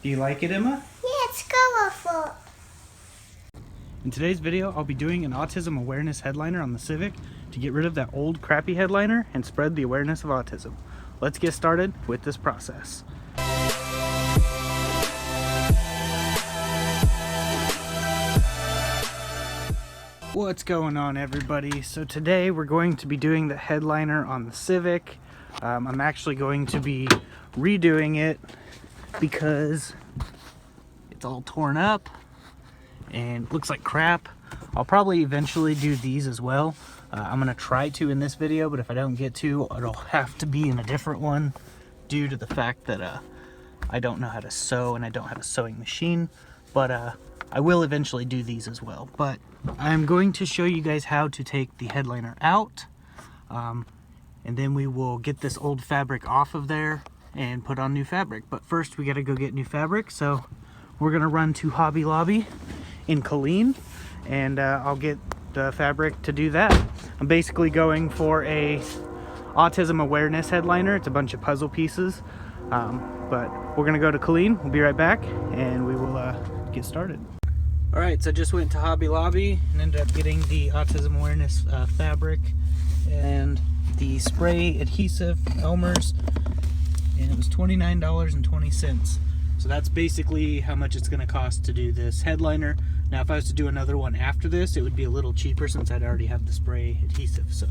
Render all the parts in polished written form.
Do you like it, Emma? Yeah, it's colorful. In today's video, I'll be doing an autism awareness headliner on the Civic to get rid of that old crappy headliner and spread the awareness of autism. Let's get started with this process. What's going on, everybody? So today we're going to be doing the headliner on the Civic. I'm actually going to be redoing it because it's all torn up and looks like crap. I'll probably eventually do these as well. I'm gonna try to in this video, but if I don't get to, it'll have to be in a different one due to the fact that I don't know how to sew and I don't have a sewing machine. But I will eventually do these as well. But I'm going to show you guys how to take the headliner out, and then we will get this old fabric off of there and put on new fabric. But first we gotta go get new fabric, so we're gonna run to Hobby Lobby in Killeen, and I'll get the fabric to do that. I'm basically going for a autism awareness headliner. It's a bunch of puzzle pieces, but we're gonna go to Killeen. We'll be right back and we will get started. All right, so I just went to Hobby Lobby and ended up getting the autism awareness fabric and the spray adhesive Elmer's, and it was $29.20. So that's basically how much it's gonna cost to do this headliner. Now, if I was to do another one after this, it would be a little cheaper since I'd already have the spray adhesive. So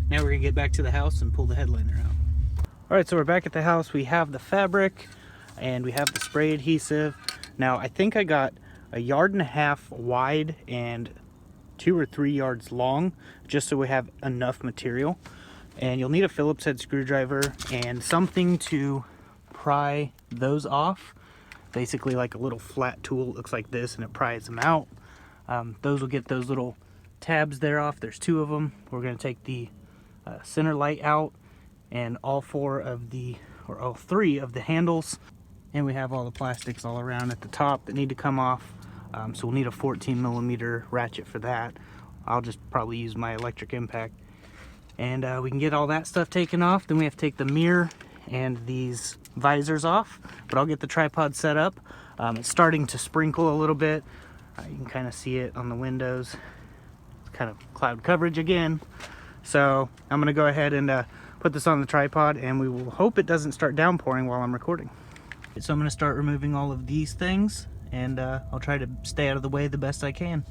now we're gonna get back to the house and pull the headliner out. All right, so we're back at the house. We have the fabric and we have the spray adhesive. Now, I think I got 1.5 yards wide and 2 or 3 yards long, just so we have enough material. And you'll need a Phillips head screwdriver and something to pry those off. Basically like a little flat tool. It looks like this, and it pries them out. Those will get those little tabs there off. There's 2 of them. We're going to take the center light out and all 3 of the handles, and we have all the plastics all around at the top that need to come off. So we'll need a 14mm ratchet for that. I'll just probably use my electric impact, and we can get all that stuff taken off. Then we have to take the mirror and these visors off, but I'll get the tripod set up. It's starting to sprinkle a little bit. You can kind of see it on the windows. It's kind of cloud coverage again. So I'm gonna go ahead and put this on the tripod, and we will hope it doesn't start downpouring while I'm recording. So I'm gonna start removing all of these things, and I'll try to stay out of the way the best I can.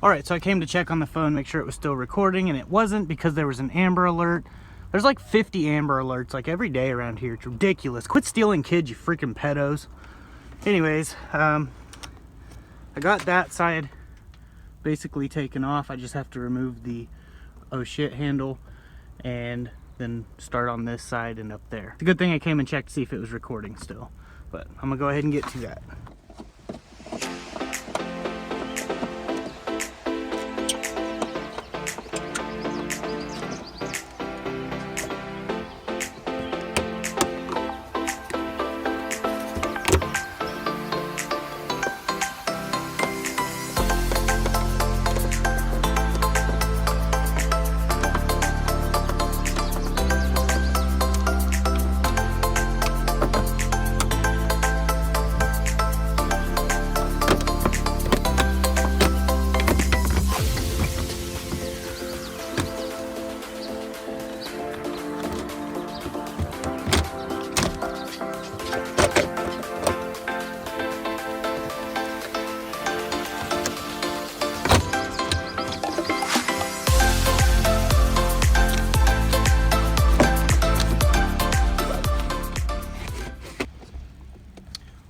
Alright, so I came to check on the phone, make sure it was still recording, and it wasn't because there was an Amber Alert. There's like 50 Amber Alerts like every day around here. It's ridiculous. Quit stealing kids, you freaking pedos. Anyways, I got that side basically taken off. I just have to remove the oh shit handle and then start on this side and up there. It's a good thing I came and checked to see if it was recording still, but I'm gonna go ahead and get to that.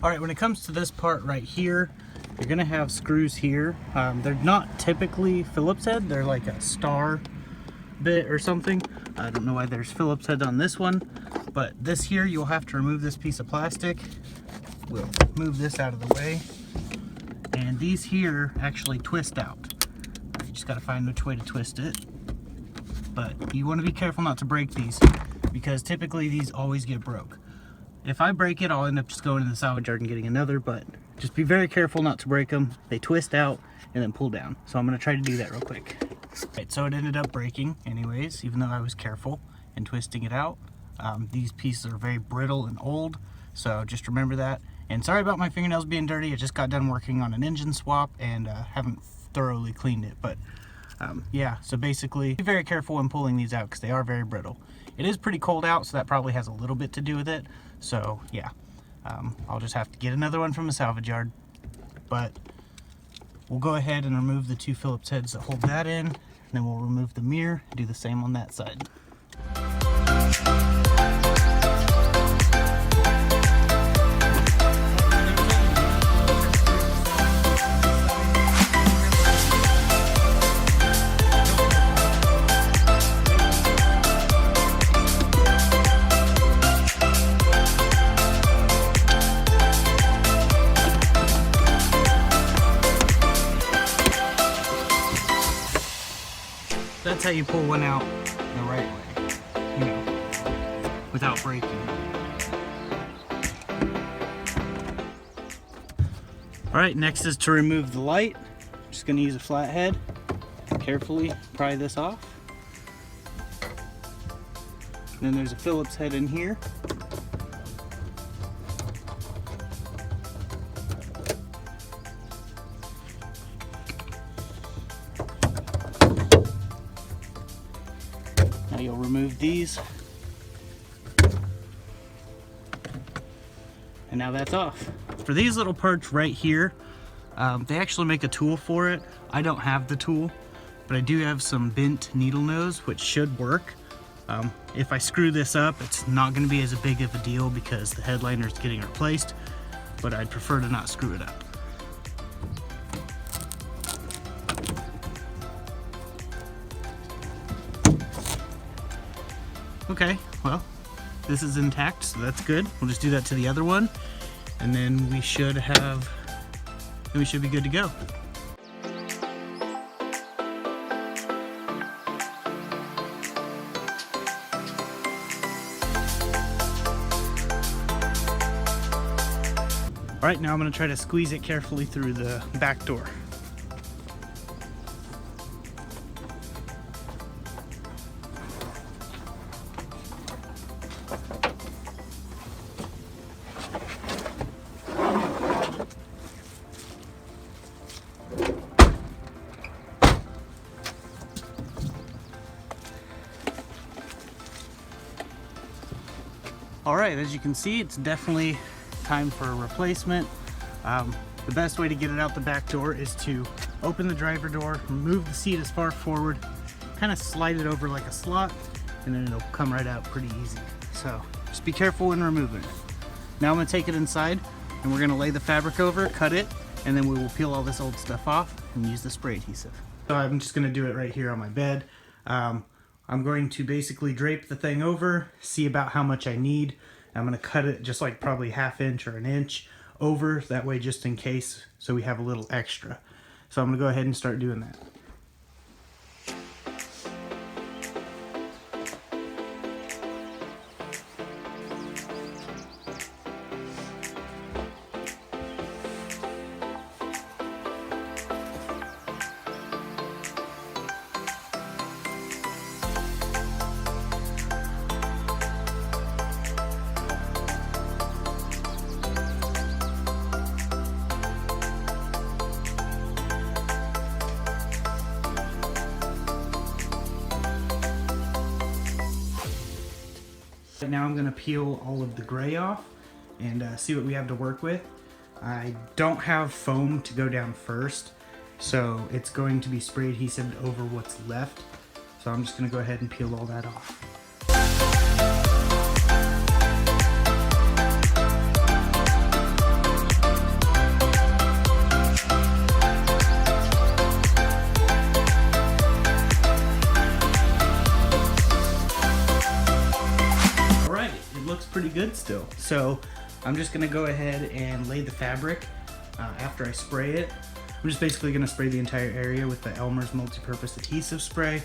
Alright, when it comes to this part right here, you're going to have screws here. They're not typically Phillips head, they're like a star bit or something. I don't know why there's Phillips head on this one, but this here, you'll have to remove this piece of plastic. We'll move this out of the way. And these here actually twist out. You just got to find which way to twist it. But you want to be careful not to break these, because typically these always get broke. If I break it, I'll end up just going to the salvage yard and getting another, but just be very careful not to break them. They twist out and then pull down. So I'm gonna try to do that real quick. Right, so it ended up breaking anyways, even though I was careful in twisting it out. These pieces are very brittle and old, so just remember that. And sorry about my fingernails being dirty. I just got done working on an engine swap and haven't thoroughly cleaned it. But yeah, so basically be very careful when pulling these out because they are very brittle. It is pretty cold out, so that probably has a little bit to do with it. So yeah, I'll just have to get another one from a salvage yard. But we'll go ahead and remove the 2 Phillips heads that hold that in, and then we'll remove the mirror and do the same on that side. That's how you pull one out the right way, you know, without breaking. Alright, next is to remove the light. I'm just going to use a flathead. Carefully pry this off. And then there's a Phillips head in here. You'll remove these, and now that's off. For these little parts right here, they actually make a tool for it. I don't have the tool, but I do have some bent needle nose, which should work. If I screw this up, it's not going to be as big of a deal because the headliner is getting replaced, but I'd prefer to not screw it up. Okay, well, this is intact, so that's good. We'll just do that to the other one, and then we should be good to go. All right, now I'm gonna try to squeeze it carefully through the back door. Alright, as you can see, it's definitely time for a replacement. The best way to get it out the back door is to open the driver door, move the seat as far forward, kind of slide it over like a slot, and then it'll come right out pretty easy. So just be careful when removing it. Now I'm going to take it inside, and we're going to lay the fabric over, cut it, and then we will peel all this old stuff off and use the spray adhesive. So I'm just going to do it right here on my bed. I'm going to basically drape the thing over, see about how much I need. I'm going to cut it just like probably 1/2 inch or 1 inch over, that way just in case, so we have a little extra. So I'm going to go ahead and start doing that. Now I'm going to peel all of the gray off and see what we have to work with. I don't have foam to go down first, so it's going to be spray adhesive over what's left. So I'm just going to go ahead and peel all that off. Pretty good still. So I'm just gonna go ahead and lay the fabric after I spray it. I'm just basically gonna spray the entire area with the Elmer's multi-purpose adhesive spray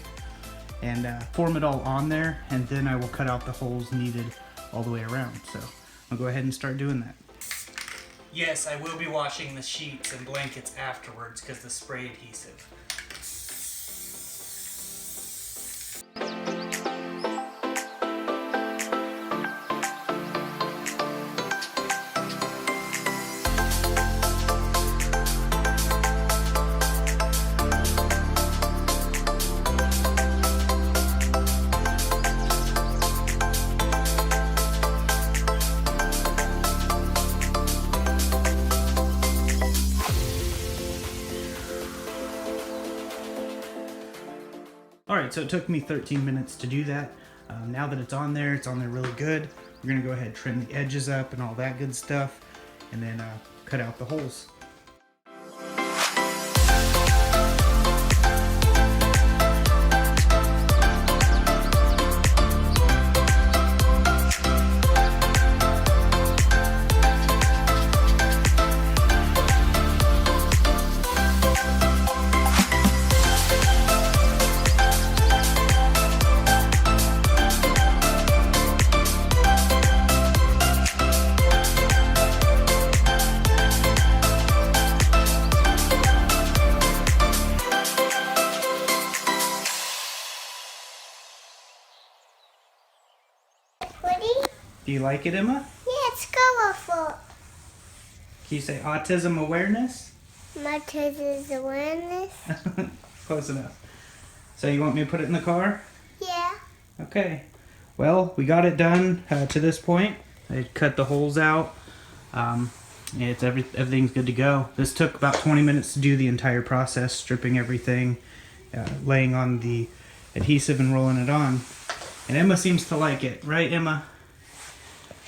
and form it all on there, and then I will cut out the holes needed all the way around. So I'll go ahead and start doing that. Yes, I will be washing the sheets and blankets afterwards because the spray adhesive. Alright, so it took me 13 minutes to do that. Now that it's on there really good. We're going to go ahead and trim the edges up and all that good stuff, and then cut out the holes. Do you like it, Emma? Yeah, it's colorful. Can you say autism awareness? Autism awareness. Close enough. So you want me to put it in the car? Yeah. Okay. Well, we got it done to this point. I cut the holes out. Everything's good to go. This took about 20 minutes to do the entire process, stripping everything, laying on the adhesive and rolling it on. And Emma seems to like it, right, Emma?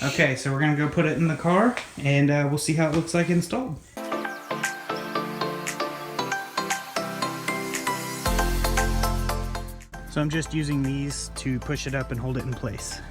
Okay, so we're gonna go put it in the car, and we'll see how it looks like installed. So I'm just using these to push it up and hold it in place.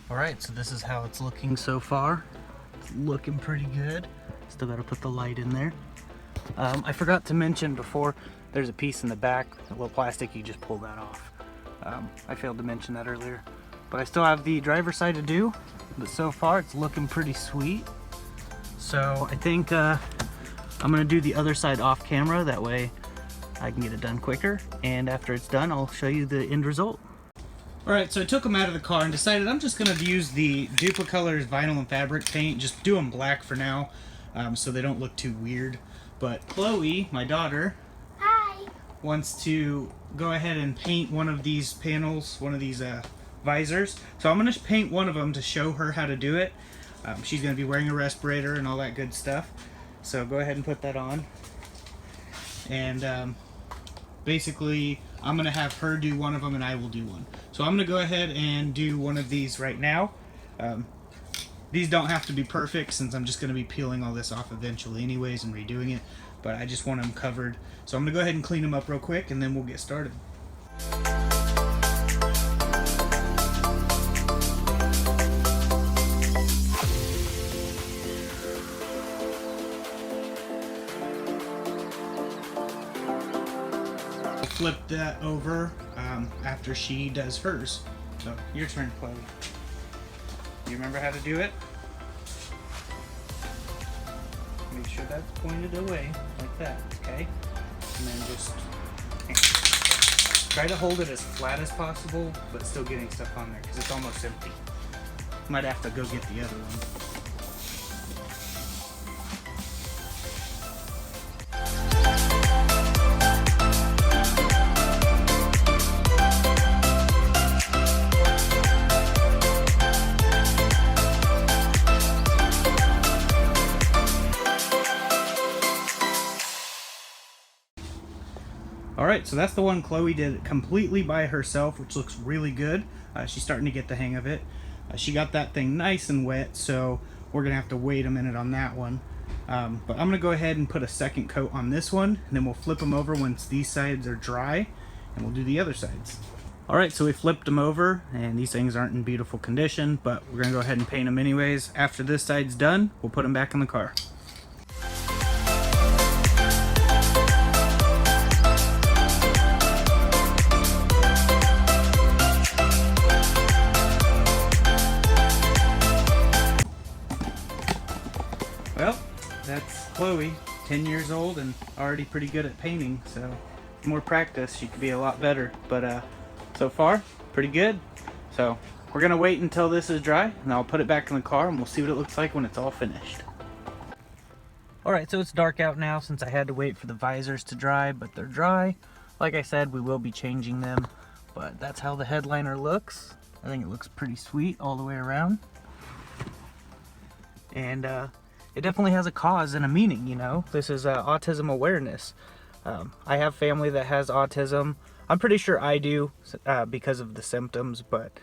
Alright, so this is how it's looking so far. It's looking pretty good. Still got to put the light in there. I forgot to mention before, there's a piece in the back, a little plastic, you just pull that off. I failed to mention that earlier. But I still have the driver's side to do, but so far it's looking pretty sweet. So I think I'm going to do the other side off camera, that way I can get it done quicker. And after it's done, I'll show you the end result. Alright, so I took them out of the car and decided I'm just going to use the Duplicolors vinyl and fabric paint. Just do them black for now, so they don't look too weird. But Chloe, my daughter, Hi. wants to go ahead and paint one of these panels, one of these visors. So I'm going to paint one of them to show her how to do it. She's going to be wearing a respirator and all that good stuff. So go ahead and put that on. And basically, I'm going to have her do one of them and I will do one. So I'm going to go ahead and do one of these right now. These don't have to be perfect since I'm just going to be peeling all this off eventually anyways and redoing it. But I just want them covered. So I'm going to go ahead and clean them up real quick and then we'll get started. Flip that over after she does hers. So, your turn, Chloe. You remember how to do it? Make sure that's pointed away, like that, okay? And then just try to hold it as flat as possible, but still getting stuff on there, because it's almost empty. Might have to go get the other one. Alright, so that's the one Chloe did completely by herself, which looks really good. She's starting to get the hang of it. She got that thing nice and wet, so we're going to have to wait a minute on that one. But I'm going to go ahead and put a second coat on this one, and then we'll flip them over once these sides are dry, and we'll do the other sides. Alright, so we flipped them over, and these things aren't in beautiful condition, but we're going to go ahead and paint them anyways. After this side's done, we'll put them back in the car. Well, that's Chloe, 10 years old and already pretty good at painting, so with more practice she could be a lot better. But so far, pretty good. So we're gonna wait until this is dry and I'll put it back in the car and we'll see what it looks like when it's all finished. Alright, so it's dark out now since I had to wait for the visors to dry, but they're dry. Like I said, we will be changing them, but that's how the headliner looks. I think it looks pretty sweet all the way around. And it definitely has a cause and a meaning, you know. This is autism awareness. I have family that has autism. I'm pretty sure I do because of the symptoms, but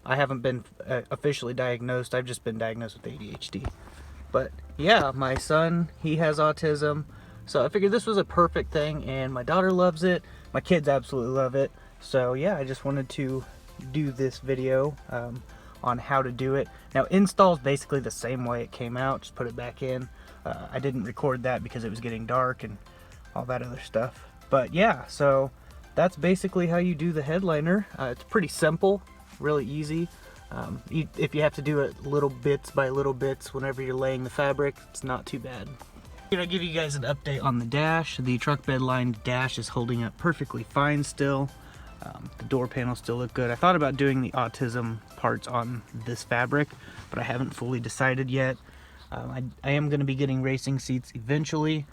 I haven't been officially diagnosed. I've just been diagnosed with ADHD. But yeah, my son, he has autism. So I figured this was a perfect thing, and my daughter loves it. My kids absolutely love it. So yeah, I just wanted to do this video on how to do it. Now, install is basically the same way it came out, just put it back in. I didn't record that because it was getting dark and all that other stuff. But yeah, so that's basically how you do the headliner. It's pretty simple, really easy. If you have to do it little bits by little bits whenever you're laying the fabric, it's not too bad. I'll give you guys an update on the dash. The truck bed lined dash is holding up perfectly fine still. The door panels still look good. I thought about doing the autism parts on this fabric, but I haven't fully decided yet. I am going to be getting racing seats eventually.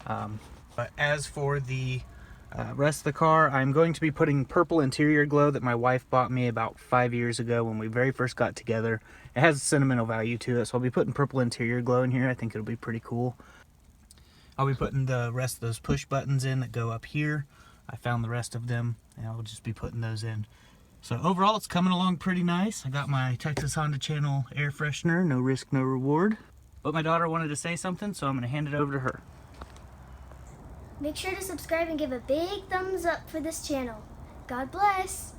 But as for the rest of the car, I'm going to be putting purple interior glow that my wife bought me about 5 years ago when we very first got together. It has a sentimental value to it, so I'll be putting purple interior glow in here. I think it'll be pretty cool. I'll be putting the rest of those push buttons in that go up here. I found the rest of them, and I'll just be putting those in. So overall, it's coming along pretty nice. I got my Texas Honda Channel air freshener, no risk, no reward. But my daughter wanted to say something, so I'm going to hand it over to her. Make sure to subscribe and give a big thumbs up for this channel. God bless.